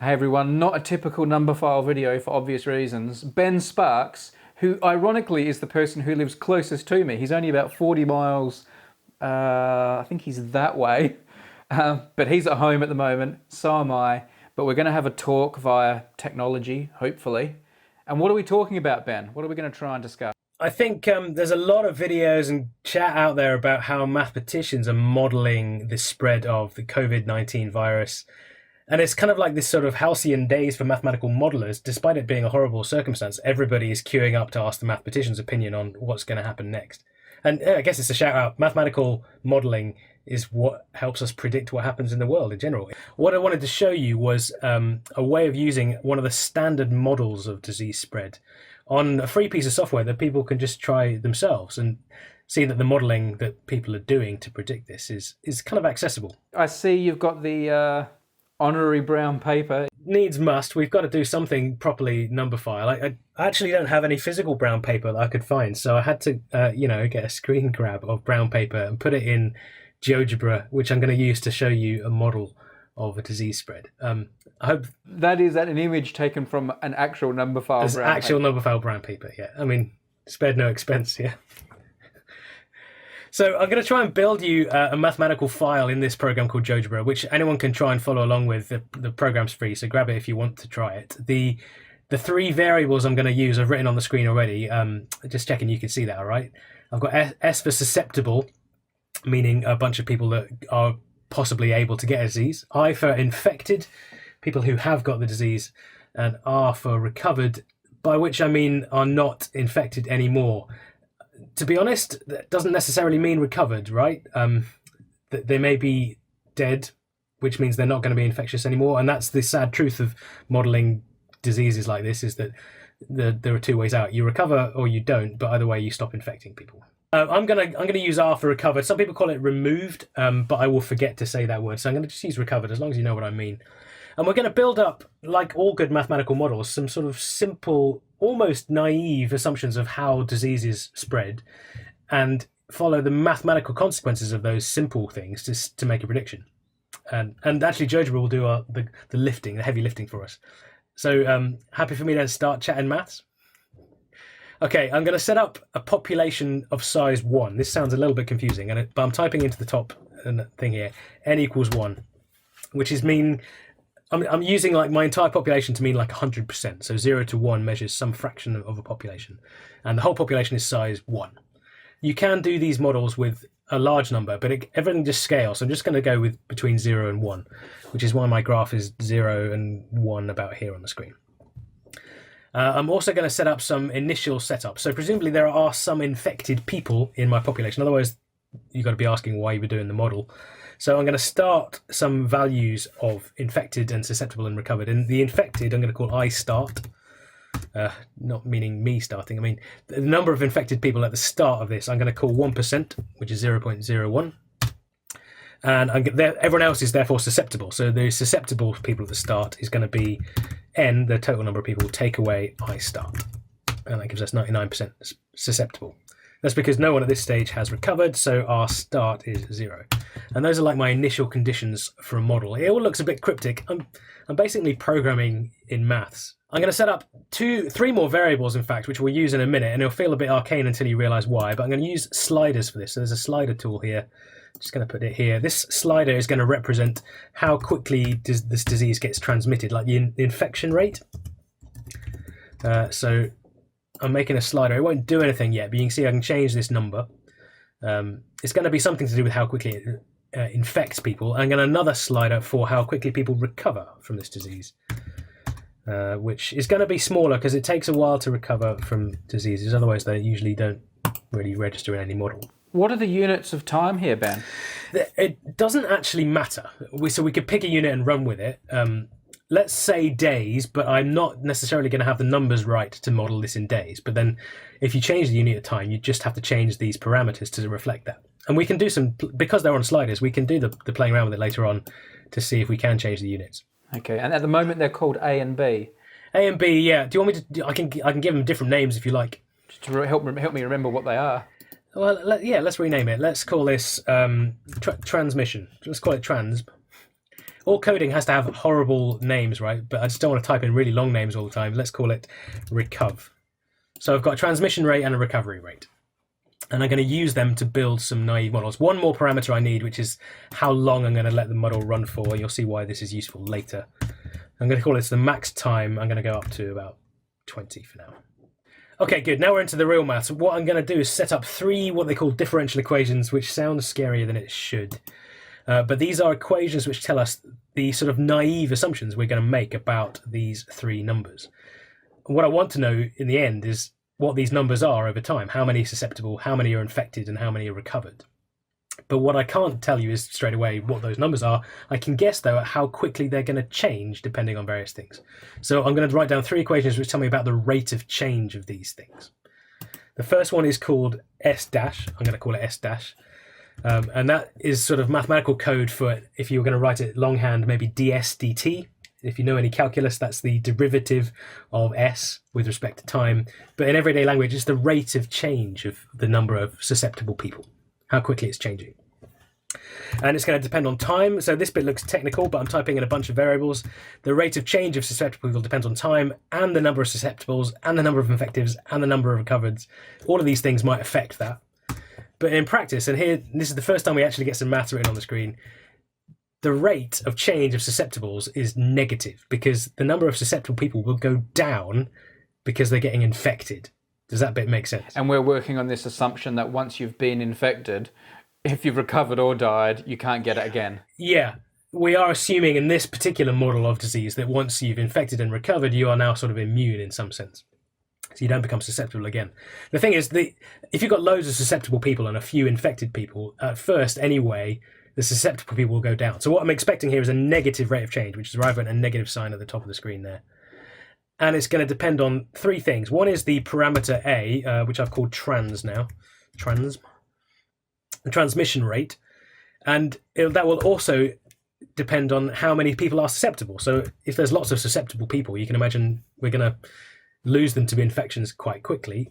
Hey everyone, not a typical Numberphile video for obvious reasons. Ben Sparks, who ironically is the person who lives closest to me. He's only about 40 miles, I think he's that way. But he's at home at the moment, so am I. But we're going to have a talk via technology, hopefully. And what are we talking about, Ben? What are we going to try and discuss? I think there's a lot of videos and chat out there about how mathematicians are modeling the spread of the COVID-19 virus. And it's kind of like this sort of halcyon days for mathematical modelers. Despite it being a horrible circumstance, everybody is queuing up to ask the mathematician's opinion on what's going to happen next. And I guess it's a shout out. Mathematical modeling is what helps us predict what happens in the world in general. What I wanted to show you was a way of using one of the standard models of disease spread on a free piece of software that people can just try themselves and see that the modeling that people are doing to predict this is kind of accessible. I see you've got the honorary brown paper. Needs must. We've got to do something properly Numberphile. I actually don't have any physical brown paper that I could find, so I had to, get a screen grab of brown paper and put it in GeoGebra, which I'm going to use to show you a model of a disease spread. I hope that is an image taken from an actual Numberphile brown actual paper. Numberphile brown paper. Yeah, I mean, spared no expense. Yeah. So I'm going to try and build you a mathematical file in this program called GeoGebra, which anyone can try and follow along with. The program's free, so grab it if you want to try it. The three variables I'm going to use I've written on the screen already. Just checking you can see that, all right? I've got S for susceptible, meaning a bunch of people that are possibly able to get a disease. I for infected, people who have got the disease. And R for recovered, by which I mean are not infected anymore. To be honest, that doesn't necessarily mean recovered, right? They may be dead, which means they're not going to be infectious anymore. And that's the sad truth of modeling diseases like this, is that there are two ways out. You recover or you don't, but either way, you stop infecting people. I'm gonna use R for recovered. Some people call it removed, but I will forget to say that word. So I'm going to just use recovered, as long as you know what I mean. And we're going to build up, like all good mathematical models, some sort of simple, almost naive assumptions of how diseases spread, and follow the mathematical consequences of those simple things to make a prediction. And actually, GeoGebra will do the lifting, the heavy lifting for us. So happy for me to start chatting maths? Okay, I'm going to set up a population of size 1. This sounds a little bit confusing, but I'm typing into the top thing here, n equals 1, which is mean... I'm using like my entire population to mean like 100%. So 0 to 1 measures some fraction of a population. And the whole population is size 1. You can do these models with a large number, but everything just scales. So I'm just going to go with between 0 and 1, which is why my graph is 0 and 1 about here on the screen. I'm also going to set up some initial setup. So presumably there are some infected people in my population. Otherwise, you've got to be asking why you were doing the model. So I'm going to start some values of infected and susceptible and recovered. And the infected, I'm going to call I start, not meaning me starting. I mean, the number of infected people at the start of this, I'm going to call 1%, which is 0.01. And everyone else is therefore susceptible. So the susceptible people at the start is going to be N, the total number of people, take away I start. And that gives us 99% susceptible. That's because no one at this stage has recovered, so our start is 0. And those are like my initial conditions for a model. It all looks a bit cryptic. I'm basically programming in maths. I'm going to set up three more variables, in fact, which we'll use in a minute, and it'll feel a bit arcane until you realize why. But I'm going to use sliders for this. So there's a slider tool here. Just going to put it here. This slider is going to represent how quickly this disease gets transmitted, like the infection rate. So I'm making a slider. It won't do anything yet, but you can see I can change this number. It's going to be something to do with how quickly it infects people. I'm going to another slider for how quickly people recover from this disease, which is going to be smaller because it takes a while to recover from diseases. Otherwise, they usually don't really register in any model. What are the units of time here, Ben? It doesn't actually matter. So we could pick a unit and run with it. Let's say days, but I'm not necessarily going to have the numbers right to model this in days. But then if you change the unit of time, you just have to change these parameters to reflect that. And we can do some, because they're on sliders, we can do the playing around with it later on to see if we can change the units. Okay, and at the moment they're called A and B. A and B, yeah. Do you want me to, I can give them different names if you like. Just to help me remember what they are. Well, let's rename it. Let's call this transmission. Let's call it trans. all coding has to have horrible names, right? But I just don't want to type in really long names all the time. Let's call it recov. So I've got a transmission rate and a recovery rate. And I'm going to use them to build some naive models. One more parameter I need, which is how long I'm going to let the model run for. You'll see why this is useful later. I'm going to call this the max time. I'm going to go up to about 20 for now. Okay, good. Now we're into the real maths. What I'm going to do is set up 3 what they call differential equations, which sounds scarier than it should. But these are equations which tell us the sort of naive assumptions we're going to make about these 3 numbers. What I want to know in the end is what these numbers are over time. How many are susceptible, how many are infected, and how many are recovered. But what I can't tell you is straight away what those numbers are. I can guess, though, at how quickly they're going to change depending on various things. So I'm going to write down 3 equations which tell me about the rate of change of these things. The first one is called S dash. I'm going to call it S dash. And that is sort of mathematical code for, if you were going to write it longhand, maybe ds dt. If you know any calculus, that's the derivative of s with respect to time. But in everyday language, it's the rate of change of the number of susceptible people, how quickly it's changing. And it's going to depend on time. So this bit looks technical, but I'm typing in a bunch of variables. The rate of change of susceptible people depends on time and the number of susceptibles and the number of infectives and the number of recovereds. All of these things might affect that. But in practice, and here, this is the first time we actually get some maths written on the screen, the rate of change of susceptibles is negative because the number of susceptible people will go down because they're getting infected. Does that bit make sense? And we're working on this assumption that once you've been infected, if you've recovered or died, you can't get it again. Yeah. We are assuming in this particular model of disease that once you've infected and recovered, you are now sort of immune in some sense. So you don't become susceptible again. The thing is, if you've got loads of susceptible people and a few infected people, at first anyway, the susceptible people will go down. So what I'm expecting here is a negative rate of change, which is why I've got a negative sign at the top of the screen there. And it's going to depend on 3 things. One is the parameter A, which I've called trans now. The transmission rate. And that will also depend on how many people are susceptible. So if there's lots of susceptible people, you can imagine we're going to lose them to infections quite quickly,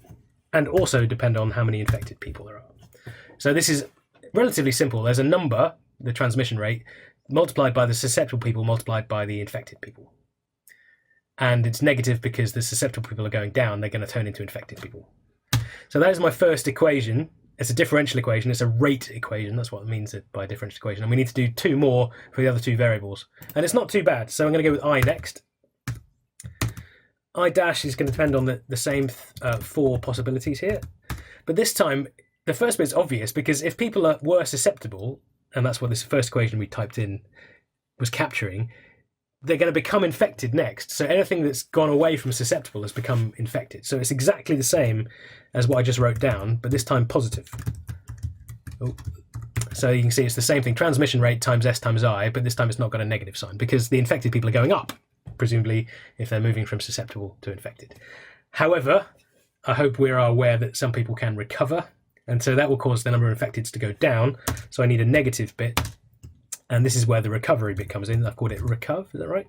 and also depend on how many infected people there are. So this is relatively simple. There's a number, the transmission rate, multiplied by the susceptible people multiplied by the infected people. And it's negative because the susceptible people are going down. They're going to turn into infected people. So that is my first equation. It's a differential equation. It's a rate equation. That's what it means by differential equation. And we need to do 2 more for the other 2 variables. And it's not too bad. So I'm going to go with I next. I dash is going to depend on the same 4 possibilities here. But this time, the first bit is obvious because if people were susceptible, and that's what this first equation we typed in was capturing, they're going to become infected next. So anything that's gone away from susceptible has become infected. So it's exactly the same as what I just wrote down, but this time positive. Oh. So you can see it's the same thing, transmission rate times S times I, but this time it's not got a negative sign because the infected people are going up, presumably if they're moving from susceptible to infected. However, I hope we are aware that some people can recover, and so that will cause the number of infecteds to go down. So I need a negative bit, and this is where the recovery bit comes in. I've called it recov, is that right?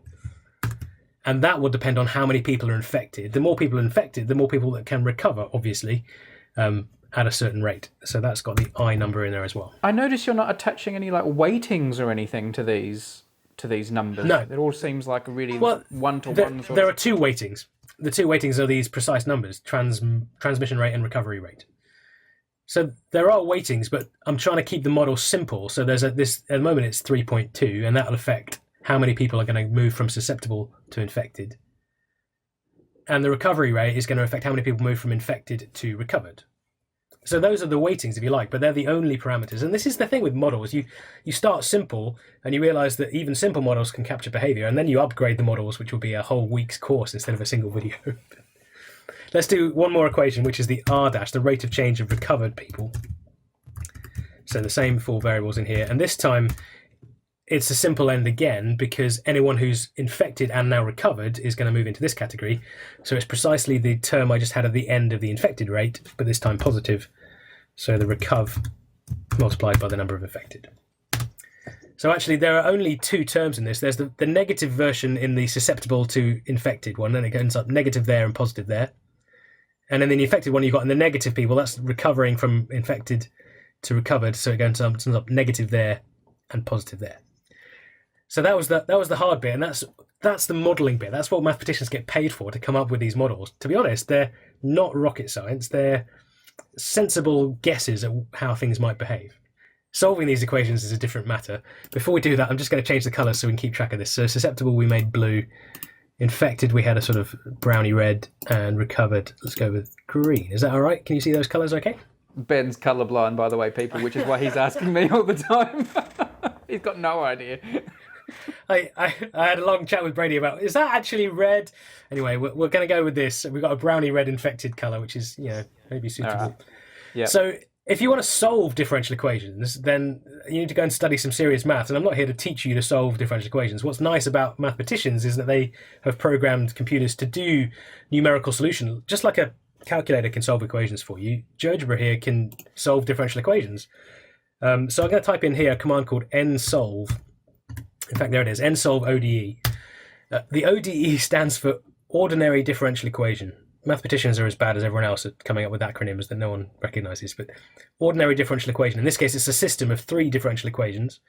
And that will depend on how many people are infected. The more people are infected, the more people that can recover, obviously, at a certain rate. So that's got the I number in there as well. I notice you're not attaching any like weightings or anything to these numbers. No. It all seems like a really one-to-one. There are 2 weightings. The 2 weightings are these precise numbers, transmission rate and recovery rate. So there are weightings, but I'm trying to keep the model simple. So there's at the moment it's 3.2, and that'll affect how many people are going to move from susceptible to infected. And the recovery rate is going to affect how many people move from infected to recovered. So those are the weightings, if you like, but they're the only parameters. And this is the thing with models. You start simple, and you realize that even simple models can capture behavior, and then you upgrade the models, which will be a whole week's course instead of a single video. Let's do one more equation, which is the R dash, the rate of change of recovered people. So the same 4 variables in here. And this time, it's a simple end again, because anyone who's infected and now recovered is going to move into this category. So it's precisely the term I just had at the end of the infected rate, but this time positive. So the recov multiplied by the number of infected. So actually, there are only 2 terms in this. There's the negative version in the susceptible to infected one, and it ends up negative there and positive there. And then the infected one you've got in the negative people, that's recovering from infected to recovered. So it ends up negative there and positive there. So that was the hard bit, and that's the modelling bit. That's what mathematicians get paid for, to come up with these models. To be honest, they're not rocket science. They're sensible guesses at how things might behave. Solving these equations is a different matter. Before we do that, I'm just going to change the colours so we can keep track of this. So susceptible, we made blue. Infected, we had a sort of browny red, and recovered, let's go with green. Is that all right? Can you see those colours okay? Ben's colourblind, by the way, people, which is why he's asking me all the time. He's got no idea. I had a long chat with Brady about, is that actually red? Anyway, we're going to go with this. We've got a browny red infected colour, which is, maybe suitable. Right. Yeah. So if you want to solve differential equations, then you need to go and study some serious maths. And I'm not here to teach you to solve differential equations. What's nice about mathematicians is that they have programmed computers to do numerical solution, just like a calculator can solve equations for you. GeoGebra here can solve differential equations. So I'm going to type in here a command called nsolve. In fact, there it is, nsolve ODE. The ODE stands for ordinary differential equation. Mathematicians are as bad as everyone else at coming up with acronyms that no one recognizes, but ordinary differential equation. In this case, it's a system of 3 differential equations,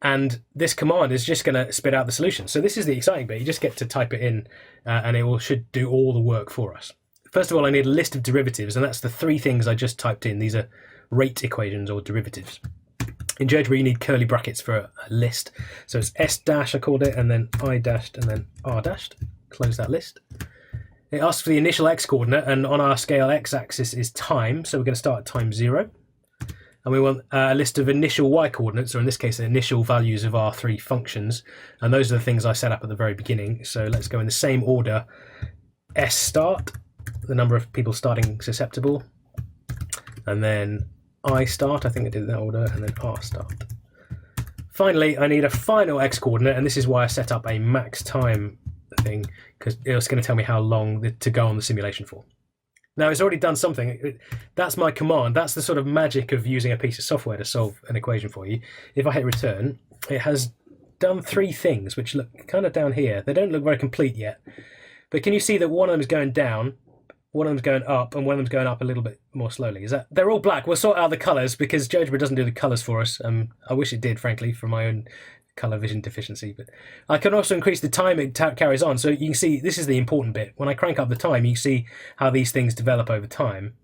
and this command is just going to spit out the solution. So this is the exciting bit. You just get to type it in, and it should do all the work for us. First of all, I need a list of derivatives, and that's the 3 things I just typed in. These are rate equations or derivatives. In GeoGebra, you need curly brackets for a list. So it's S dash, I called it, and then I dashed, and then R dashed. Close that list. It asks for the initial x coordinate, and on our scale x-axis is time, so we're going to start at time 0. And we want a list of initial y coordinates, or in this case, the initial values of our 3 functions. And those are the things I set up at the very beginning. So let's go in the same order. S start, the number of people starting susceptible. And then I start, I think I did in that order, and then R start. Finally, I need a final x coordinate, and this is why I set up a max time thing, because it's going to tell me how long to go on the simulation for. Now, it's already done something. That's my command. That's the sort of magic of using a piece of software to solve an equation for you. If I hit return, it has done 3 things, which look kind of down here. They don't look very complete yet. But can you see that one of them is going down, one of them's going up, and one of them's going up a little bit more slowly? Is that they're all black? We'll sort out the colours because GeoGebra doesn't do the colours for us. I wish it did, frankly, for my own colour vision deficiency. But I can also increase the time it carries on. So you can see this is the important bit. When I crank up the time, you can see how these things develop over time.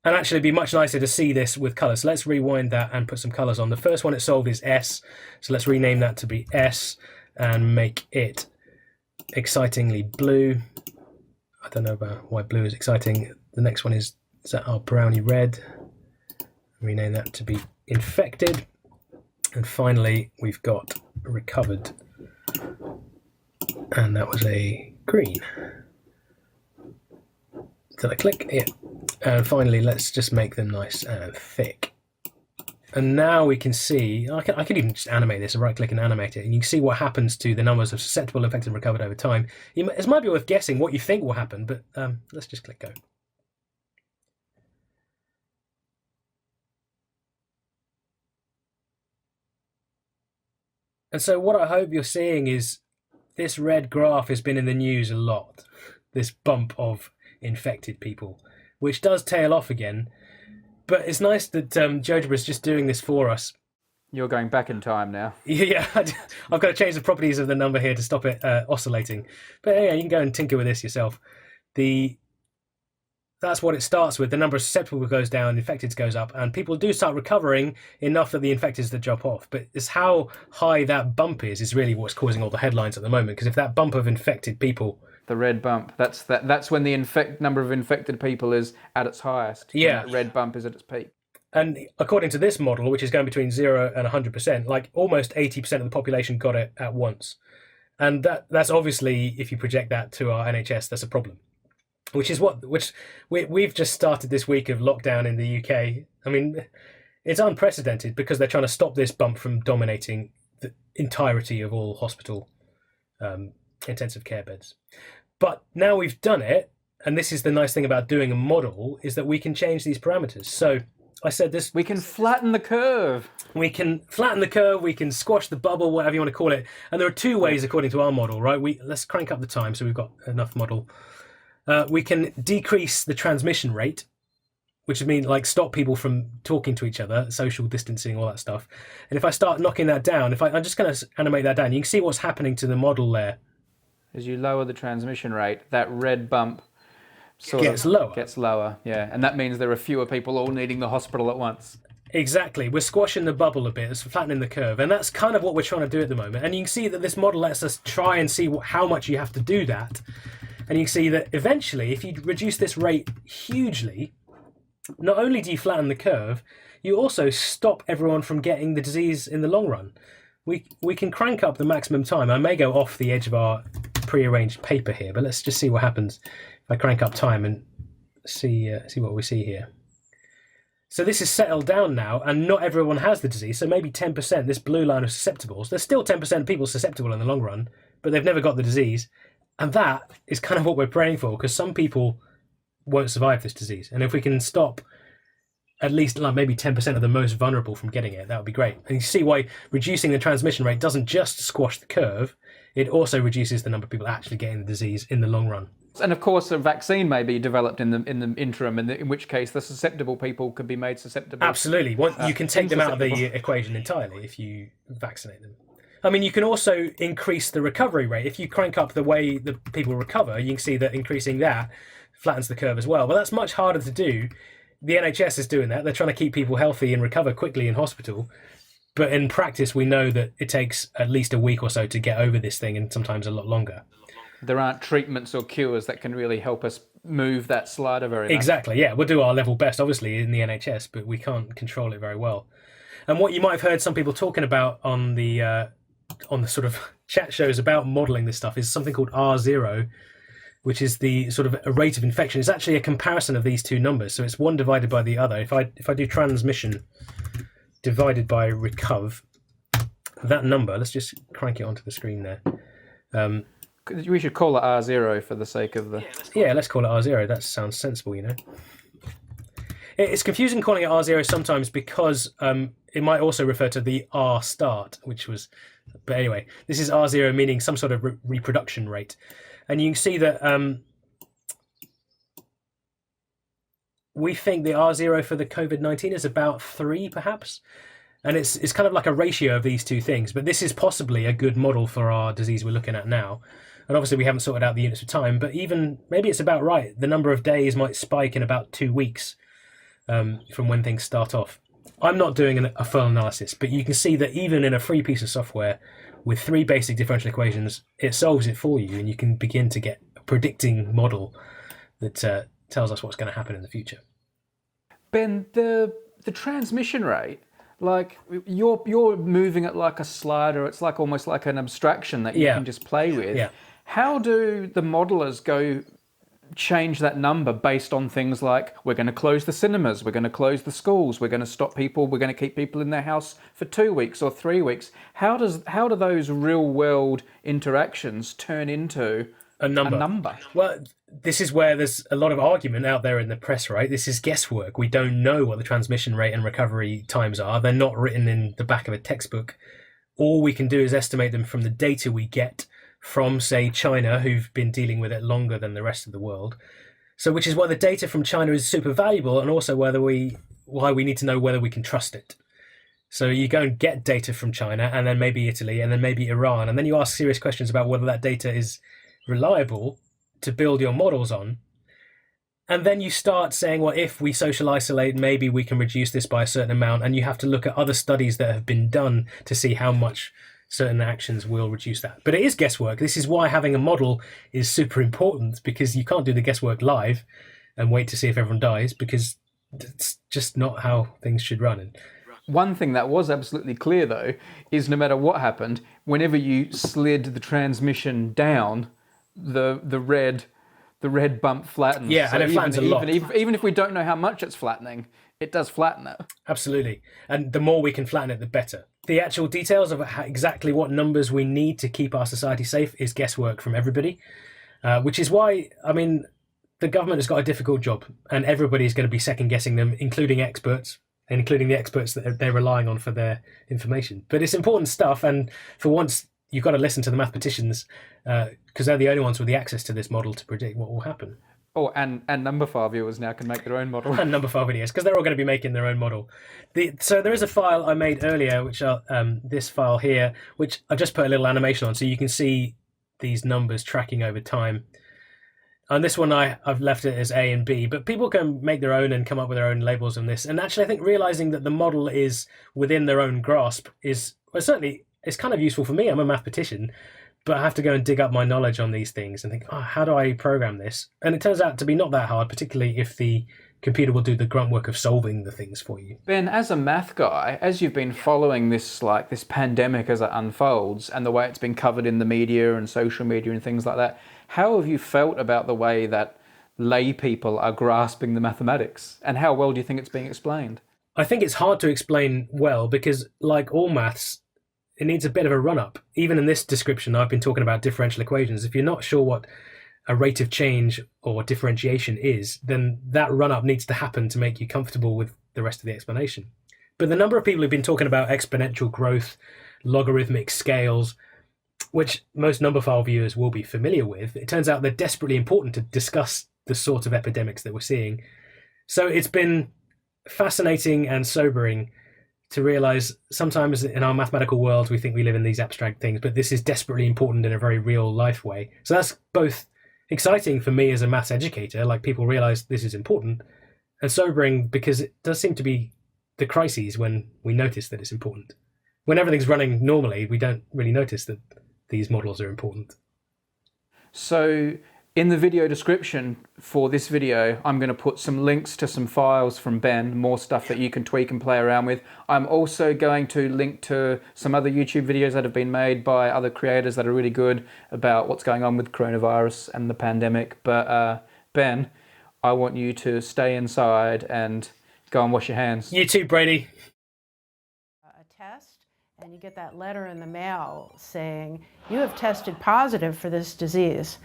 And actually, it'd be much nicer to see this with colours. So let's rewind that and put some colours on. The first one it solved is S. So let's rename that to be S and make it excitingly blue. I don't know about why blue is exciting. The next one is that our browny red. Rename that to be infected. And finally, we've got recovered. And that was a green. Did I click? Yeah. And finally, let's just make them nice and thick. And now we can see, I can even just animate this and right click and animate it. And you can see what happens to the numbers of susceptible, infected, and recovered over time. It might be worth guessing what you think will happen, but let's just click go. And so what I hope you're seeing is this red graph has been in the news a lot. This bump of infected people, which does tail off again. But it's nice that GeoGebra is just doing this for us. You're going back in time now. Yeah, I've got to change the properties of the number here to stop it oscillating. But yeah, you can go and tinker with this yourself. That's what it starts with. The number of susceptible goes down, infected goes up, and people do start recovering enough that the infected to drop off. But it's how high that bump is really what's causing all the headlines at the moment. Because if that bump of infected people... The red bump. That's when the number of infected people is at its highest. Yeah. That red bump is at its peak. And according to this model, which is going between 0 and 100%, like almost 80% of the population got it at once. And that's obviously, if you project that to our NHS, that's a problem. Which we've just started this week of lockdown in the UK. I mean, it's unprecedented because they're trying to stop this bump from dominating the entirety of all hospital intensive care beds. But now we've done it, and this is the nice thing about doing a model, is that we can change these parameters. So I said this... We can flatten the curve. We can flatten the curve, we can squash the bubble, whatever you want to call it. And there are 2 ways according to our model, right? Let's crank up the time so we've got enough model. We can decrease the transmission rate. which means like stop people from talking to each other, social distancing, all that stuff. And if I start knocking that down, I'm just going to animate that down, you can see what's happening to the model there. As you lower the transmission rate, that red bump Gets lower. Gets lower, yeah. And that means there are fewer people all needing the hospital at once. Exactly. We're squashing the bubble a bit. It's flattening the curve. And that's kind of what we're trying to do at the moment. And you can see that this model lets us try and see how much you have to do that. And you can see that eventually, if you reduce this rate hugely, not only do you flatten the curve, you also stop everyone from getting the disease in the long run. We can crank up the maximum time. I may go off the edge of our prearranged paper here, but let's just see what happens if I crank up time and see what we see here. So this is settled down now, and not everyone has the disease. So maybe 10%, this blue line of susceptibles. There's still 10% of people susceptible in the long run, but they've never got the disease. And that is kind of what we're praying for, because some people won't survive this disease. And if we can stop at least like maybe 10% of the most vulnerable from getting it, that would be great. And you see why reducing the transmission rate doesn't just squash the curve, it also reduces the number of people actually getting the disease in the long run. And of course, a vaccine may be developed in the interim, in which case the susceptible people could be made susceptible. Absolutely. You can take them out of the equation entirely if you vaccinate them. I mean, you can also increase the recovery rate. If you crank up the way the people recover, you can see that increasing that flattens the curve as well. But that's much harder to do. The NHS is doing that. They're trying to keep people healthy and recover quickly in hospital. But in practice, we know that it takes at least a week or so to get over this thing, and sometimes a lot longer. There aren't treatments or cures that can really help us move that slider very much. Exactly, yeah. We'll do our level best, obviously, in the NHS, but we can't control it very well. And what you might have heard some people talking about on the sort of chat shows about modelling this stuff is something called R0, which is the sort of a rate of infection. It's actually a comparison of these two numbers. So it's one divided by the other. If I do transmission divided by recov, that number, let's just crank it onto the screen there. We should call it R0 for the sake of the... Yeah, let's call it R0. That sounds sensible, you know. It's confusing calling it R0 sometimes because it might also refer to the R start, which was... But anyway, this is R0 meaning some sort of reproduction rate. And you can see that we think the R0 for the COVID-19 is about 3, perhaps. And it's kind of like a ratio of these two things. But this is possibly a good model for our disease we're looking at now. And obviously we haven't sorted out the units of time, but even maybe it's about right. The number of days might spike in about 2 weeks from when things start off. I'm not doing a full analysis, but you can see that even in a free piece of software with 3 basic differential equations, it solves it for you, and you can begin to get a predicting model that tells us what's going to happen in the future. Ben, the transmission rate, like you're moving it like a slider. It's like almost like an abstraction that you can just play with. Yeah. How do the modelers change that number based on things like we're going to close the cinemas, we're going to close the schools, we're going to stop people, we're going to keep people in their house for 2 weeks or 3 weeks? How do those real world interactions turn into a number? Well, this is where there's a lot of argument out there in the press, right? This is guesswork. We don't know what the transmission rate and recovery times are. They're not written in the back of a textbook. All we can do is estimate them from the data we get from, say, China, who've been dealing with it longer than the rest of the world. So which is why the data from China is super valuable, and also why we need to know whether we can trust it. So you go and get data from China, and then maybe Italy, and then maybe Iran, and then you ask serious questions about whether that data is reliable to build your models on. And then you start saying, well, if we social isolate, maybe we can reduce this by a certain amount, and you have to look at other studies that have been done to see how much certain actions will reduce that. But it is guesswork. This is why having a model is super important, because you can't do the guesswork live and wait to see if everyone dies, because it's just not how things should run. One thing that was absolutely clear, though, is no matter what happened, whenever you slid the transmission down, the red bump flattens. Yeah, so and it flattens a lot. Even if we don't know how much it's flattening, it does flatten it. Absolutely. And the more we can flatten it, the better. The actual details of exactly what numbers we need to keep our society safe is guesswork from everybody, which is why, I mean, the government has got a difficult job, and everybody's going to be second-guessing them, including experts, and including the experts that they're relying on for their information. But it's important stuff, and for once, you've got to listen to the mathematicians, because they're the only ones with the access to this model to predict what will happen. Oh, and Numberphile viewers now can make their own model. And Numberphile videos, because they're all going to be making their own model. So there is a file I made earlier, which this file here, which I just put a little animation on, so you can see these numbers tracking over time. On this one, I've left it as A and B, but people can make their own and come up with their own labels on this. And actually, I think realizing that the model is within their own grasp is, well, certainly, it's kind of useful for me. I'm a mathematician, but I have to go and dig up my knowledge on these things and think, oh, how do I program this? And it turns out to be not that hard, particularly if the computer will do the grunt work of solving the things for you. Ben, as a math guy, as you've been following this pandemic as it unfolds and the way it's been covered in the media and social media and things like that, how have you felt about the way that lay people are grasping the mathematics? And how well do you think it's being explained? I think it's hard to explain well because, like all maths, it needs a bit of a run-up. Even in this description, I've been talking about differential equations. If you're not sure what a rate of change or differentiation is, then that run-up needs to happen to make you comfortable with the rest of the explanation. But the number of people who've been talking about exponential growth, logarithmic scales, which most Numberphile viewers will be familiar with, it turns out they're desperately important to discuss the sort of epidemics that we're seeing. So it's been fascinating and sobering to realize sometimes in our mathematical world we think we live in these abstract things, but this is desperately important in a very real life way. So that's both exciting for me as a maths educator, like people realize this is important, and sobering because it does seem to be the crises when we notice that it's important. When everything's running normally, we don't really notice that these models are important. So in the video description for this video, I'm going to put some links to some files from Ben, more stuff that you can tweak and play around with. I'm also going to link to some other YouTube videos that have been made by other creators that are really good about what's going on with coronavirus and the pandemic. But Ben, I want you to stay inside and go and wash your hands. You too, Brady. A test, and you get that letter in the mail saying, you have tested positive for this disease.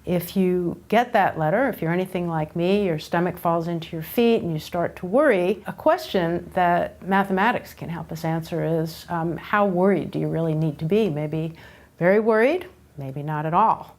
If you get that letter, if you're anything like me, your stomach falls into your feet and you start to worry, a question that mathematics can help us answer is, how worried do you really need to be? Maybe very worried, maybe not at all.